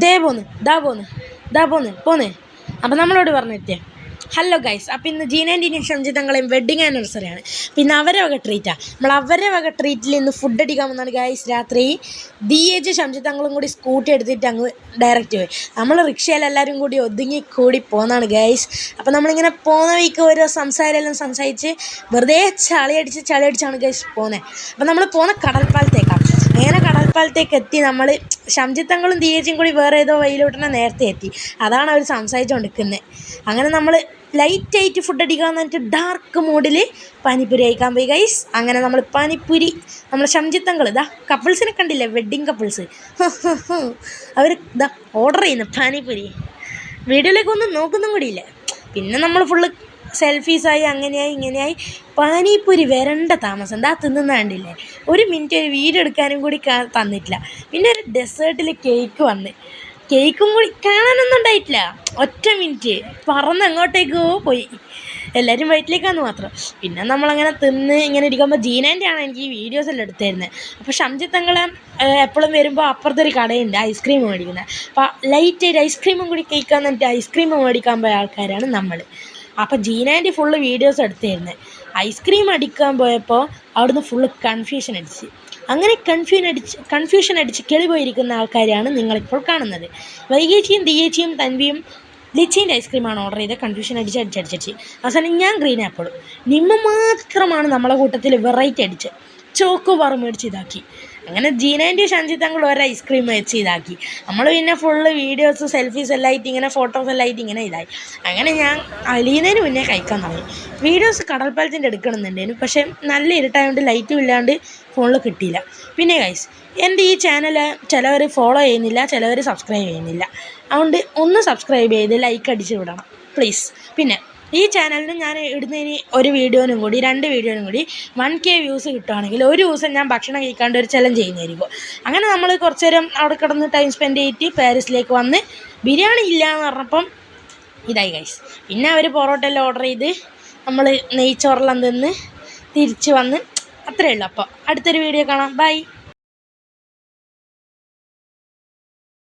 ദേ പോന്ന് ദാ പോന്ന് ദാ പോന്ന് പോന്ന്. അപ്പം നമ്മളോട് പറഞ്ഞെത്തിയേ ഹലോ ഗൈസ്. അപ്പോൾ ഇന്ന് ജീനാൻ്റെയും ഷംജിത്തങ്ങളെയും വെഡ്ഡിങ് ആനിവേഴ്സറിയാണ്. പിന്നെ അവരെ വക ട്രീറ്റാണ്. നമ്മൾ അവരെ വക ട്രീറ്റിൽ ഇന്ന് ഫുഡ് അടിക്കാൻ വന്നാണ് ഗൈസ്. രാത്രി DH ഷംജിത്തങ്ങളും കൂടി സ്കൂട്ടി എടുത്തിട്ട് അങ്ങ് ഡയറക്റ്റ് പോയി. നമ്മൾ റിക്ഷയിൽ എല്ലാവരും കൂടി ഒതുങ്ങി കൂടി പോകുന്നതാണ് ഗൈസ്. അപ്പോൾ നമ്മളിങ്ങനെ പോകുന്ന വഴിക്ക് ഓരോ സംസാരമെല്ലാം സംസാരിച്ച് വെറുതെ ചളിയടിച്ചാണ് ഗൈസ് പോകുന്നത്. അപ്പോൾ നമ്മൾ പോകുന്ന കടൽപ്പാലത്തേക്കാണ്. അങ്ങനെ കടൽപ്പാലത്തേക്ക് എത്തി നമ്മൾ ഷംജിത്തങ്ങളും DH കൂടി വേറെ ഏതോ വഴിയിലോട്ടന്നെ നേരത്തെ എത്തി. അതാണ് അവർ സംസാരിച്ചുകൊണ്ടിരിക്കുന്നത്. അങ്ങനെ നമ്മൾ ലൈറ്റായിട്ട് ഫുഡ് അടിക്കാമെന്ന് പറഞ്ഞിട്ട് ഡാർക്ക് മൂഡിൽ പാനിപ്പൂരി കഴിക്കാൻ പോയി ഗൈസ്. അങ്ങനെ നമ്മൾ പാനിപ്പൂരി നമ്മൾ ഷംജിത്തങ്ങൾ കപ്പിൾസിനെ കണ്ടില്ലേ, വെഡ്ഡിങ് കപ്പിൾസ്, അവർ ഓർഡർ ചെയ്യുന്നു പാനിപ്പൂരി. വീഡിയോയിലേക്കൊന്നും നോക്കുന്നും കൂടിയില്ല. പിന്നെ നമ്മൾ ഫുള്ള് സെൽഫീസായി അങ്ങനെയായി ഇങ്ങനെയായി. പാനിപ്പൂരി വരേണ്ട താമസം എന്താ തിന്നുന്ന കണ്ടില്ലേ. ഒരു മിനിറ്റ് ഒരു വീഡിയോ എടുക്കാനും കൂടി തന്നിട്ടില്ല. പിന്നെ ഒരു ഡെസേർട്ടിൽ കേക്ക് വന്ന്, കേക്കും കൂടി കാണാനൊന്നും ഉണ്ടായിട്ടില്ല. ഒറ്റ മിനിറ്റ് പറന്ന് എങ്ങോട്ടേക്കോ പോയി. എല്ലാവരും വയറ്റിലേക്കാന്ന് മാത്രം. പിന്നെ നമ്മളങ്ങനെ തിന്ന് ഇങ്ങനെ ഇരിക്കുമ്പോൾ ജീനാൻ്റെയാണ് എനിക്ക് ഈ വീഡിയോസെല്ലാം എടുത്തു തരുന്നത്. അപ്പോൾ ഷംജിത്തങ്ങളെ എപ്പോഴും വരുമ്പോൾ അപ്പുറത്തൊരു കടയുണ്ട് ഐസ്ക്രീം മേടിക്കുന്നത്. അപ്പോൾ ലൈറ്റായിട്ട് ഐസ്ക്രീമും കൂടി കഴിക്കാൻ എന്നിട്ട് ഐസ്ക്രീം മേടിക്കാൻ പോയ ആൾക്കാരാണ് നമ്മൾ. അപ്പോൾ ജീനാൻ്റി ഫുള്ള് വീഡിയോസ് എടുത്തു തരുന്നത്. ഐസ്ക്രീം അടിക്കാൻ പോയപ്പോൾ അവിടുന്ന് ഫുള്ള് കൺഫ്യൂഷൻ അടിച്ച്. അങ്ങനെ കൺഫ്യൂഷൻ അടിച്ച് കിളി പോയിരിക്കുന്ന ആൾക്കാരെയാണ് നിങ്ങളിപ്പോൾ കാണുന്നത്. വൈകേച്ചിയും DH തൻവിയും ലിച്ചീൻ്റെ ഐസ്ക്രീമാണ് ഓർഡർ ചെയ്ത് കൺഫ്യൂഷൻ അടിച്ച് അവസാനം ഞാൻ ഗ്രീൻ ആപ്പിളും. നിമ്മ മാത്രമാണ് നമ്മളെ കൂട്ടത്തിൽ വെറൈറ്റി അടിച്ച് ചോക്കോ ബാർ മേടിച്ച് ഇതാക്കി. അങ്ങനെ ജീനാൻ്റെയും ഷംജിത്തങ്ങളും ഒരു ഐസ്ക്രീം വെച്ച് ഇതാക്കി. നമ്മൾ പിന്നെ ഫുള്ള് വീഡിയോസ് സെൽഫീസ് എല്ലാം ആയിട്ട് ഇങ്ങനെ ഫോട്ടോസ് എല്ലാം ആയിട്ട് ഇങ്ങനെ ഇതായി. അങ്ങനെ ഞാൻ അലിയുന്നതിന് മുന്നേ കഴിക്കാൻ തുടങ്ങി. വീഡിയോസ് കടൽപ്പാലത്തിൻ്റെ എടുക്കണമെന്നുണ്ടായിരുന്നു, പക്ഷേ നല്ല ഇരുട്ടായതുകൊണ്ട് ലൈറ്റും ഇല്ലാണ്ട് ഫോണിൽ കിട്ടിയില്ല. പിന്നെ ഗൈസ്, എൻ്റെ ഈ ചാനൽ ചിലവർ ഫോളോ ചെയ്യുന്നില്ല, ചിലവർ സബ്സ്ക്രൈബ് ചെയ്യുന്നില്ല. അതുകൊണ്ട് ഒന്ന് സബ്സ്ക്രൈബ് ചെയ്ത് ലൈക്ക് അടിച്ച് വിടണം പ്ലീസ്. പിന്നെ ഈ ചാനലിന് ഞാൻ ഇടുന്നതിന് ഒരു വീഡിയോനും കൂടി 2 വീഡിയോനും കൂടി 1K വ്യൂസ് കിട്ടുകയാണെങ്കിൽ ഒരു ദിവസം ഞാൻ ഭക്ഷണം കഴിക്കാണ്ട് ഒരു ചലഞ്ച് ചെയ്യുന്നതായിരിക്കും. അങ്ങനെ നമ്മൾ കുറച്ച് നേരം അവിടെ കിടന്ന് ടൈം സ്പെൻഡ് ചെയ്തിട്ട് പാരീസിലേക്ക് വന്ന് ബിരിയാണി ഇല്ല എന്ന് പറഞ്ഞപ്പം ഇതായി ഗൈസ്. പിന്നെ അവർ പൊറോട്ട എല്ലാം ഓർഡർ ചെയ്ത് നമ്മൾ നെയ്ച്ചോറെല്ലാം തിന്ന് തിരിച്ച് വന്ന് അത്രയേ ഉള്ളൂ. അപ്പോൾ അടുത്തൊരു വീഡിയോ കാണാം. ബൈ.